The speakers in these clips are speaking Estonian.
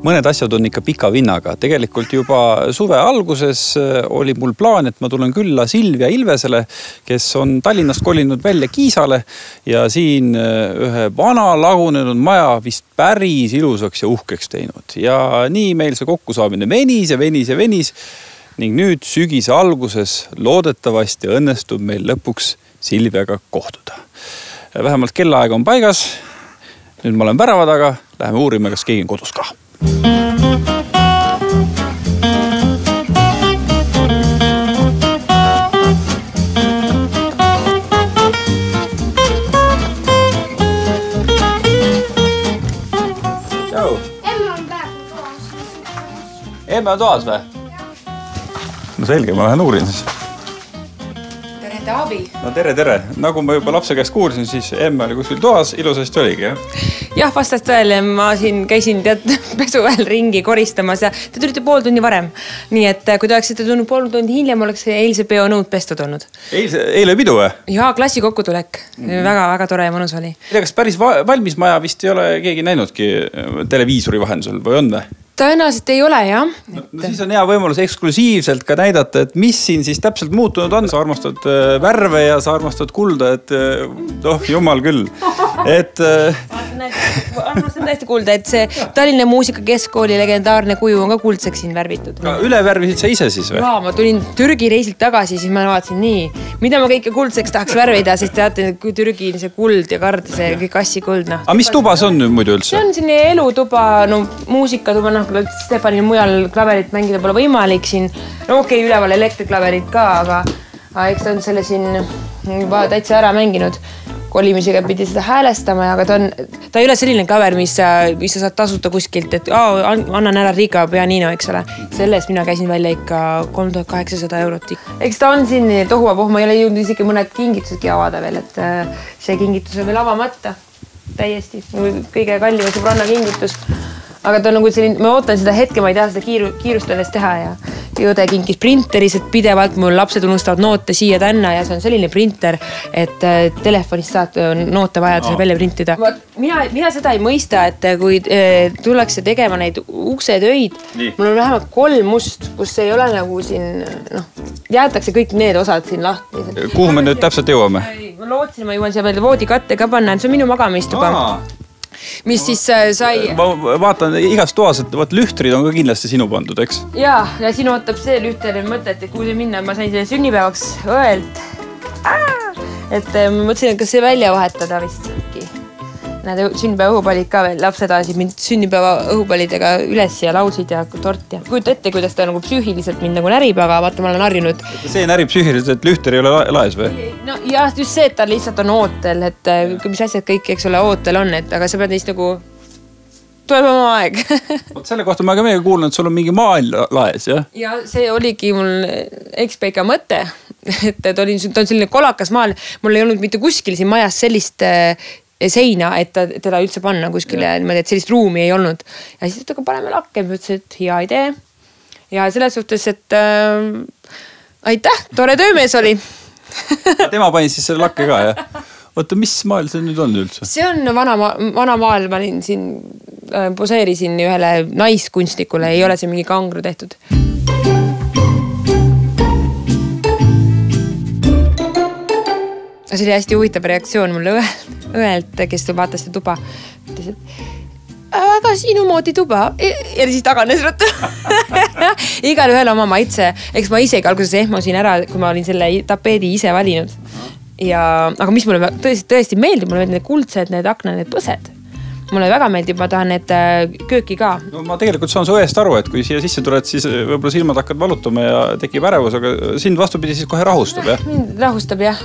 Mõned asjad on ikka pika vinnaga. Tegelikult juba suve alguses oli mul plaan, et ma tulen külla Silvia Ilvesele, kes on Tallinnast kolinud välja Kiisale ja siin ühe vana lagunenud maja vist päris ilusaks ja uhkeks teinud. Ja nii meil see kokkusaamine venis. Ning nüüd sügise alguses loodetavasti õnnestub meil lõpuks Silviaga kohtuda. Vähemalt kellaaeg on paigas. Nüüd ma olen värava taga. Läheme uurime, kas keegi on kodus ka. Tšau. Emma on praegu toas. Emma on toas või? No selge, ma lähen uurin siis. Tere, Taavi. No tere. Nagu ma juba lapse käest kuulsin, siis Emma oli kuskil toas, ilusasti oligi, jah? Jah, vastas tõele. Ma siin käisin pesuväel ringi koristamas ja te tulite pool tundi varem. Nii et kui te oleksite tulnud pool tundi hiljem, oleks eilse peo nõud pestud olnud. Eile pidu või? Jaa, klassi kokkutulek. Väga tore ja mõnus oli. Kas päris valmis maja vist ei ole keegi näinudki televiisori vahendusel või on või? Tõenäoliselt ei ole, jah. No siis on hea võimalus eksklusiivselt ka näidata, et mis siin siis täpselt muutunud on. Sa armastad värve ja sa armastad kulda, et jumal küll. Armastan täiesti kulda, et see Tallinna Muusikakeskkooli legendaarne kuju on ka kuldseks siin värvitud. Üle värvisid sa ise siis või? Jaa, ma tulin Türgi reisilt tagasi, siis ma vaatasin nii, mida ma kõike kuldseks tahaks värvida, siis teate, kui Türgi see kuld ja kard, see kõik assi kuldna. Aga mis tuba see on nüüd muidu üldse? See on selline elutuba, muusikatuba, Stefanil mujal klaverit mängida pole võimalik siin. No okei, üleval elektriklaverit ka, aga eks ta on selle siin juba täitsa ära mänginud. Kolimisega pidi seda häälestama, aga ta ei ole selline klaver, mis sa saad tasuta kuskilt, et annan ära Riga pianino, eks ole. Sellest mina käisin välja ikka 3800 €. Eks ta on siin tohuvapoh, ma ei ole jõudnud isegi mõned kingitusedki avada veel, et see kingitus on veel avamata. Täiesti kõige kallima sõbranna kingitus. Aga ta on nagu selline, ma ootan seda hetke, ma ei taha seda kiirustades teha ja õde kinkis printeris, et pidevalt mul lapsed unustavad noote siia tänna ja see on selline printer, et telefonist saad noote vajadusel välja printida. Mina seda ei mõista, et kui tullakse tegema neid uksetöid, mul on vähemalt 3 must, kus ei ole nagu siin, jäetakse kõik need osad siin lahti. Kuhu me nüüd täpselt jõuame? Ma lootsin, ma jõuan siia veel voodikatte ka panna, et see on minu magamistuba. Mis siis sai... Ma vaatan igas toas, et lühtrid on ka kindlasti sinu pandud, eks? Jaa, ja siin ootab see lühter mõtet, et kuhu see minna. Ma sain selle sünnipäevaks õelt. Et ma mõtlesin, et kas see välja vahetada vist. Näed, sünnipäeva õhupallid ka veel. Lapsed ajasid mind sünnipäeva õhupallidega üles ja laulsid ja tort. Kujuta ette, kuidas ta nagu psüühiliselt mind nagu närib, aga vaata, ma olen harjunud. See närib psüühiliselt, et lühter ei ole laes või? No jah, just see, et ta lihtsalt on ootel, et mis asjad kõik, eks ole, ootel on, aga sa pead neist nagu tuleb oma aeg. Selle kohta ma ka meiega kuulnud, et sul on mingi maal laes, jah? Ja see oligi mul ekspeika mõte, et ta on selline kolakas maal. Mul ei olnud mitte kuskil siin majas sellist seina, et teda üldse panna kuskile, et sellist ruumi ei olnud. Ja siis aga paneme lakke, ma ütlesin, et hea idee. Ja selles suhtes, et aitäh, tore töömees oli. Tema pani siis selle lakke ka, jah? Oota, mis maal see nüüd on üldse? See on vana maal, ma olin siin, poseerisin ühele naiskunstnikule, ei ole see mingi kangru tehtud. See oli hästi huvitav reaktsioon mulle õelt, kes vaatas seda tuba. Ütles, et väga sinu moodi tuba. Ja siis taganes rõttu. Igal ühel oma maitse. Eks ma isegi alguses ehmosin ära, kui ma olin selle tapeedi ise valinud. Aga mis mulle tõesti meeldib, mulle need kuldsed, need akna, need põsed. Mulle väga meeldib, ma tahan need kööki ka. No, ma tegelikult saan su eest aru, et kui siia sisse tuled, siis võib-olla silmad hakkad valutama ja tekib ärevus, aga sind vastupidi siis kohe rahustab, jah? Mind rahustab, jah.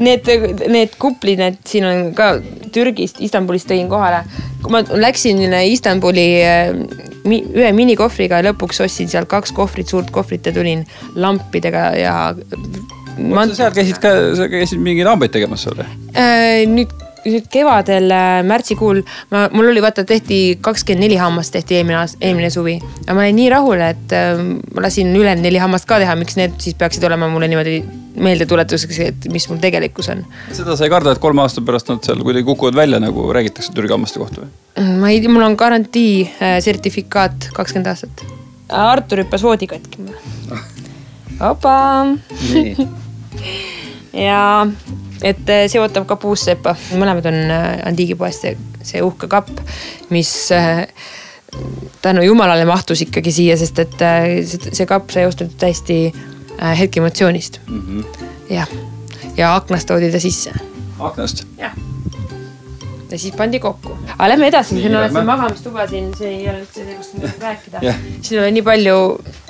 Need kuplid, siin on ka Türgist, Istanbulist tõin kohale. Kui ma läksin Istanbuli ühe minikohvriga ja lõpuks ostsin seal 2 kohvrit, suurt kohvrit ja tulin lampidega ja... Sa seal käisid mingeid hambaid tegemas seal? Nüüd nüüd kevadel märtsikuul mul oli vaata tehti 24 hammast tehti eelmine suvi. Aga ma olin nii rahule, et ma lasin üle 4 hammast ka teha, miks need siis peaksid olema mulle niimoodi meeldetuletuseks, et mis mul tegelikkus on. Seda sa ei karda, et 3 aasta pärast nad seal kuidagi kukuvad välja, nagu räägitakse Türgi hammaste kohta või? Ma ei tea, mul on garantii sertifikaat 20 aastat. Artur hüppas voodi katki mulle. Opa! Nii. Ja et see ootab ka puusseppa. Mõlemad on antiigipoest see uhke kapp, mis tänu jumalale mahtus ikkagi siia, sest et see kapp sai ostetud täiesti hetke emotsioonist. Ja aknast toodi ta sisse. Aknast? Jah. Ja siis pandi kokku. Aga lähme edasi, siin on see magamistuba siin, see ei ole üldse tegust rääkida. Siin on nii palju,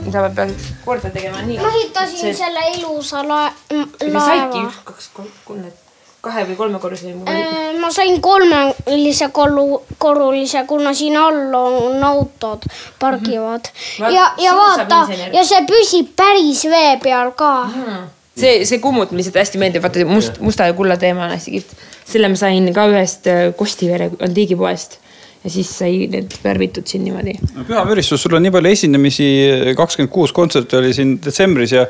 mida ma peaks korda tegema. Ma hitasin selle ilusa laeva. Saidki 2 või 3 korrusi? Ma sain 3-lise korrulise, kuna siin all on autod pargivad. Ja vaata, ja see püsib päris vee peal ka. See kummut lihtsalt hästi meeldib, vaata musta ja kulla teema on hästi kiht. Selle ma sain ka ühest Kostivere antiigipoest ja siis sai need värvitud siin niimoodi. Pühamüristus, sul on nii palju esinemisi, 26 kontserti oli siin detsembris ja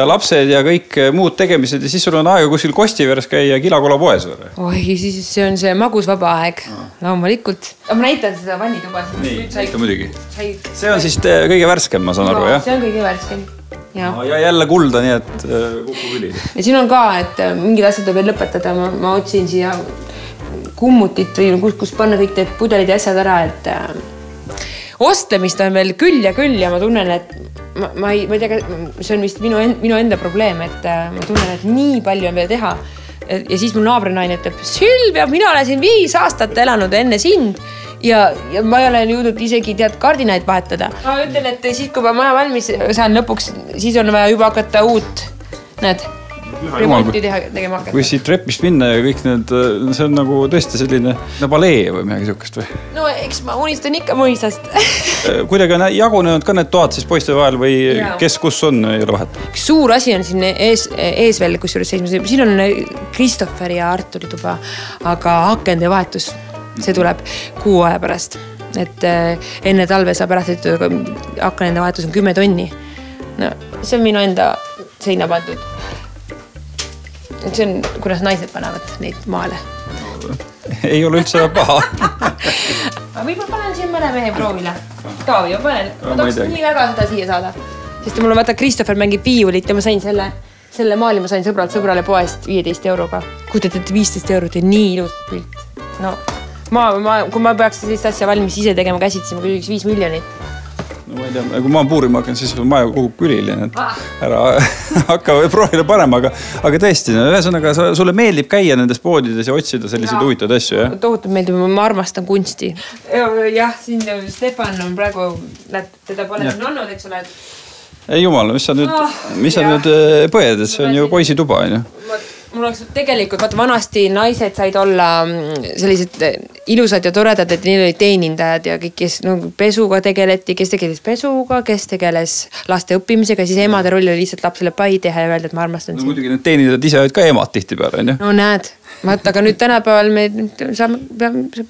lapsed ja kõik muud tegemised ja siis sul on aega kuskil Kostiveres käia Kilakola poes või? Oi, siis see on see magus vaba aeg. Loomulikult. Ma näitan seda vannituba. Nii, muidugi. See on siis kõige värskem, ma saan aru, jah? See on kõige värskem. Ja jälle kulda, nii et kukku küli. Ja siin on ka, et mingid asjad tuleb veel lõpetada. Ma otsin siia kummutit või kus panna kõik need pudelid ja asjad ära, et ostlemist on veel küll ja ma tunnen, et ma ei tea, see on vist minu enda probleem, et ma tunnen, et nii palju on veel teha. Ja siis mul naabrinaine ütleb, Sylvia, mina olen siin 5 aastat elanud enne sind ja ma ei ole jõudnud isegi kardinaid vahetada. Ma ütlen, et siis kui ma maja valmis saan lõpuks, siis on vaja juba hakata uut, remonti tegema hakata. Kui siit trepist minna ja kõik need, see on nagu tõesti selline balee või midagi sihukest või? No eks ma unistan ikka mõisast. Kuidagi on jagunenud ka need toad siis poiste vahel või kes kus on, ei ole vahet? Suur asi on siin ees veel, kus juures seisma. Siin on Christopher ja Arturi tuba, aga akende vahetus, see tuleb 6 aja pärast. Et enne talve saab ära tehtud, aga akende vahetus on 10 tonni. No, see on minu enda seina pandud. See on, kuidas naised panevad neid maale. Ei ole üldse paha. Aga võib-olla panen siin mõne mehe proovile. Taavi, ma panen. Ma tahaks nii väga seda siia saada. Sest mul on vaata, Christopher mängib viiulit ja ma sain selle maali ma sain sõbrale poest 15 euroga. Kujutate, et 15 eurot ja nii ilus pilt. No, kui ma peaks sellist asja valmis ise tegema käsitsi, ma küsiks 5 miljonit. No ma ei tea, kui ma puurima hakkan, siis maja kogub külili, et ära hakka proovile panema, aga tõesti, ühesõnaga sulle meeldib käia nendes poodides ja otsida selliseid huvitavaid asju, jah? Tohutult meeldib, ma armastan kunsti. Jah, siin Stefan on praegu, teda pole siin olnud, eks ole. Ei jumal, mis sa nüüd põed, et see on ju poisi tuba, on ju? Mul oleks tegelikult, vaata vanasti naised said olla sellised ilusad ja toredad, et neil olid teenindajad ja kõik, kes pesuga tegeleti, kes tegeles pesuga, kes tegeles laste õppimisega, siis emade roll oli lihtsalt lapsele pai teha ja öelda, et ma armastan sind. No muidugi need teenindajad ise olid ka emad tihti peale, on ju? No näed, vaata, aga nüüd tänapäeval me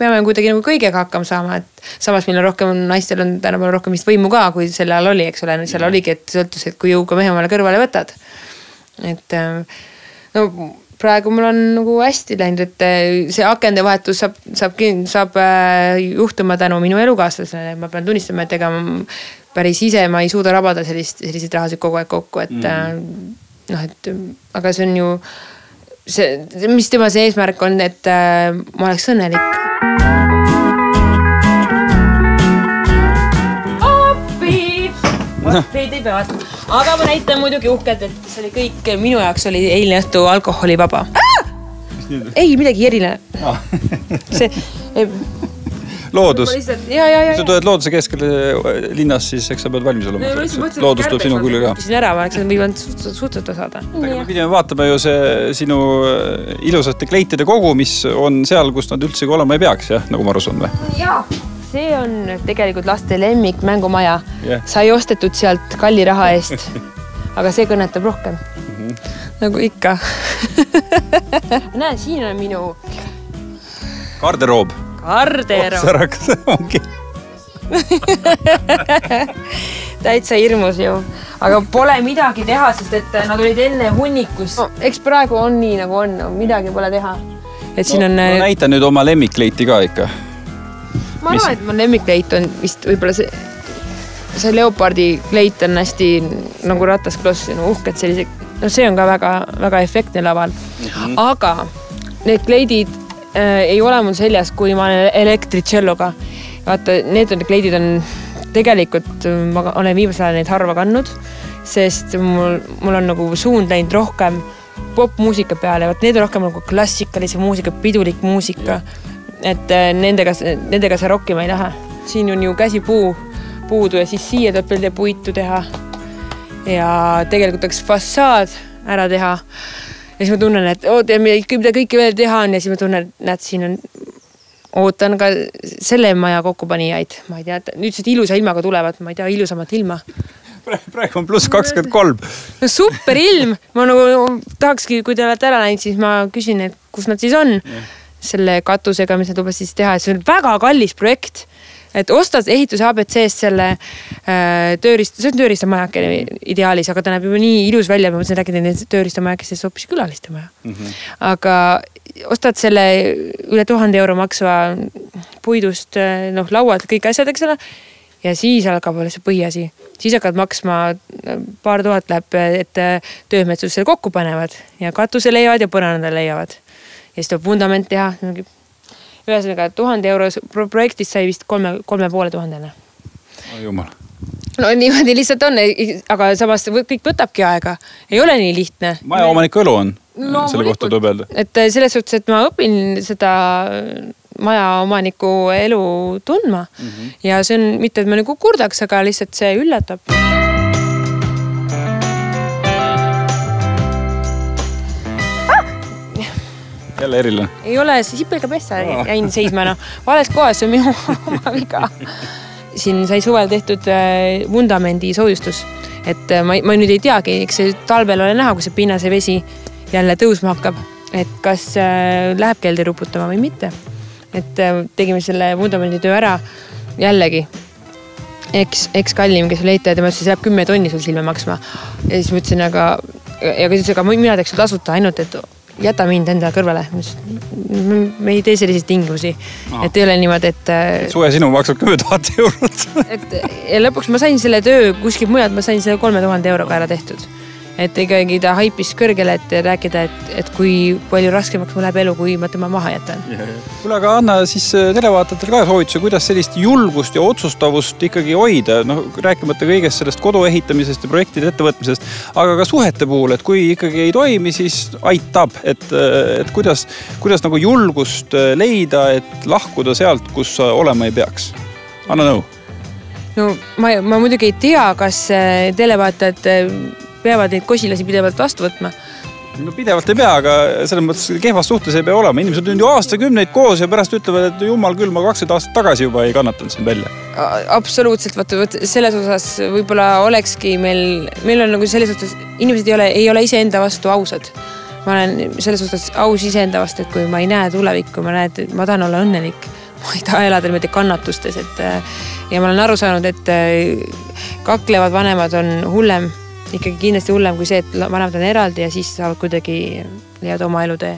peame kuidagi nagu kõigega hakkama saama, et samas meil on rohkem, naistel on tänapäeval rohkem vist võimu ka, kui selle all oli, eks ole, seal oligi, et sõltus, et kui jõuga mehe omale kõrvale võtad. Et no praegu mul on nagu hästi läinud, et see akende vahetus saab juhtuma tänu minu elukaaslasele. Ma pean tunnistama, et ega päris ise ma ei suuda rabada selliseid rahasid kogu aeg kokku, et aga see on ju mis tema see eesmärk on, et ma oleks õnnelik. Veid ei pea vaatama. Aga ma näitan muidugi uhkelt, et see oli kõik, minu jaoks oli eilne õhtu alkoholi vaba. Ei, midagi eriline. Loodus. Kui sa tuled looduse keskel linnas, siis eks sa pead valmis olema. Loodus tuleb sinu küll ka. Ära, ma oleks võivad suhteta saada. Me pidime vaatama ju see sinu ilusate kleitide kogu, mis on seal, kus nad üldsegi olema ei peaks, jah, nagu ma aru saan või? Jaa. See on tegelikult laste lemmik mängumaja. Sai ostetud sealt kalli raha eest, aga see kõnetab rohkem. Nagu ikka. Näe, siin on minu Garderoob. Garderoob. Ongi. Täitsa hirmus ju. Aga pole midagi teha, sest et nad olid enne hunnikus. No, eks praegu on nii nagu on, midagi pole teha. Et siin on... näita nüüd oma lemmikleiti ka ikka. Ma arvan, et mu lemmikleit on vist võib-olla see leopardi kleit on hästi nagu rataskloss, uhked sellise, no see on ka väga, väga efektne laval. Aga need kleidid ei ole mul seljas, kui ma olen elektritšelloga. Vaata, need kleidid on tegelikult, ma olen viimasel ajal neid harva kandnud, sest mul on nagu suund läinud rohkem popmuusika peale, need on rohkem nagu klassikalise muusika, pidulik muusika, et nendega see rokkima ei lähe. Siin on ju käsi puudu ja siis siia tuleb veel puitu teha ja tegelikult oleks fassaad ära teha ja siis ma tunnen, et mida kõike veel teha on ja siis ma tunnen, et siin on ootan ka selle maja kokkupanijaid. Ma ei tea, et nüüd see ilusa ilmaga tulevad, ma ei tea, ilusamat ilma. Praegu on pluss 23. No super ilm. Ma nagu tahakski, kui te olete ära läinud, siis ma küsin, et kus nad siis on selle katusega, mis nad lubas siis teha. See on väga kallis projekt. Et ostad ehituse ABC-st selle see on tööriistamajakene ideaalis, aga ta näeb juba nii ilus välja, ma mõtlesin rääkida, et tööriistamajakest siis hoopis külaliste maja. Aga ostad selle üle 1000 euro maksva puidust, lauad, kõik asjad, eks ole, ja siis algab see põhiasi. Siis hakkad maksma paar tuhat läheb, et töömetsus selle kokku panevad ja katuse leiavad ja põranda leiavad. Ja siis tuleb vundament teha. Ühesõnaga 1000 euro projektist sai vist 3500. Jumal. No niimoodi lihtsalt on, aga samas kõik võtabki aega. Ei ole nii lihtne. Maja omaniku elu on selle kohta tuleb öelda. Et selles suhtes, et ma õpin seda maja omaniku elu tundma ja see on mitte, et ma nagu kurdaks, aga lihtsalt see üllatab. Jälle eriline. Ei ole, see sipelga pessa jäin seisma, vales kohas, see on minu oma viga. Siin sai suvel tehtud vundamendi soojustus, et ma nüüd ei teagi, eks see talvel ole näha, kui see pinnase vesi jälle tõusma hakkab, et kas läheb keelde ruputama või mitte. Et tegime selle vundamendi töö ära jällegi. Eks kallim, kes oli eitaja, tema ütles, see läheb 10 tonni sul silme maksma. Ja siis mõtlesin, aga mina teeks tasuta ainult, et jäta mind enda kõrvale. Me ei tee selliseid tingimusi. Et ei ole niimoodi, et... Suve sinu maksab 10 000 eurot. Ja lõpuks ma sain selle töö kuskil mujalt, ma sain selle 3000 euroga ära tehtud. Et ikkagi ta haipis kõrgele, et rääkida, et kui palju raskemaks mul läheb elu, kui ma tema maha jätan. Kuule, aga anna siis televaatajatele ka soovituse, kuidas sellist julgust ja otsustavust ikkagi hoida, rääkimata kõigest sellest kodu ehitamisest ja projektide ettevõtmisest, aga ka suhete puhul, et kui ikkagi ei toimi, siis aitab, et kuidas nagu julgust leida, et lahkuda sealt, kus olema ei peaks. Anna nõu. No ma muidugi ei tea, kas televaatajad peavad neid kosilasi pidevalt vastu võtma. No pidevalt ei pea, aga selles mõttes kehvas suhtes ei pea olema. Inimesed on ju aastakümneid koos ja pärast ütlevad, et jumal küll, ma 20 aastat tagasi juba ei kannatanud siin välja. Absoluutselt, selles osas võib-olla olekski meil on nagu selles osas, inimesed ei ole ise enda vastu ausad. Ma olen selles osas aus ise enda vastu, et kui ma ei näe tulevikku, ma tahan olla õnnelik. Ma ei taha elada niimoodi kannatustes. Ja ma olen aru saanud, et kaklevad vanemad on hullem, ikkagi kindlasti hullem kui see, et vanemad on eraldi ja siis saavad kuidagi leiad oma elutee.